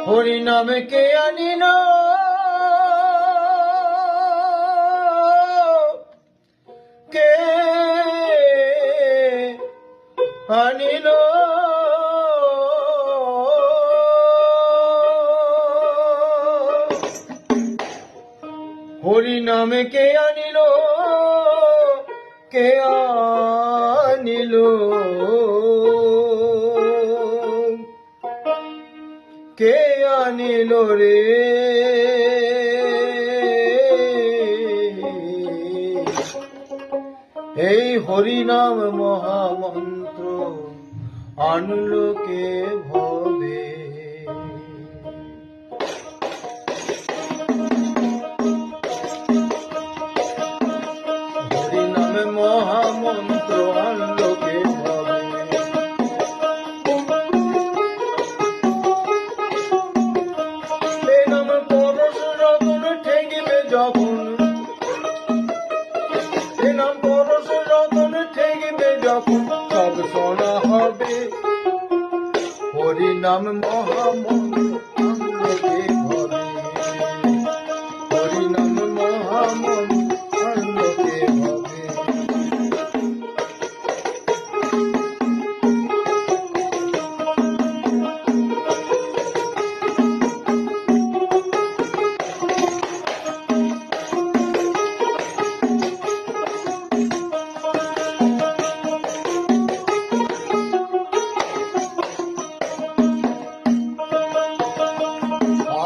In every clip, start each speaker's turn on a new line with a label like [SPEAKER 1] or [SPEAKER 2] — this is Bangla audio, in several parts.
[SPEAKER 1] হরি নামে কে আনিল, কে আনিল, হরি নামে কে আনিল, কে আনিল, কে আনিল রে। এই হরি নাম মহামন্ত্র আনলো কে ভবে। হরি নামে মহামন্ত্র আনলো কে ভবে। এই নাম পরশ রতন ঠেকিবে যখন, এই নাম পরশ রতন ঠেকিবে যখন, সব শোনা হবে। হরি নাম মহামন্ত্র আনলো কে ভবে। হরি নাম মহামন্ত্র আনলো কে ভবে।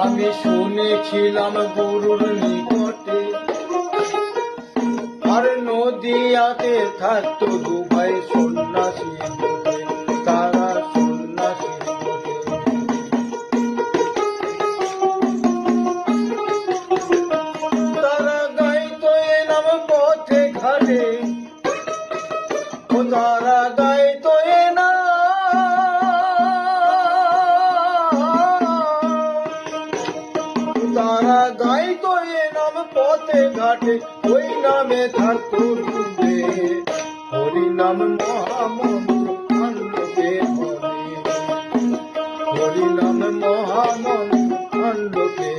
[SPEAKER 1] আমি শুনেছিলাম গুরুর নিকটে, আর নদিয়াতে থাকতো দু ভাই সন্ন্যাসী বটে, তারা সন্ন্যাসী বটে। তারা গাইতো এ নাম পথে ঘাটে, ও তারা গাইতো এ নাম, তারা গাইতো এ নাম পথে ঘাটে, ওই নামে থাকতো ডুবে। হরি নাম মহামন্ত্র আনলো কে ভবে। হরি নাম মহামন্ত্র আনলো কে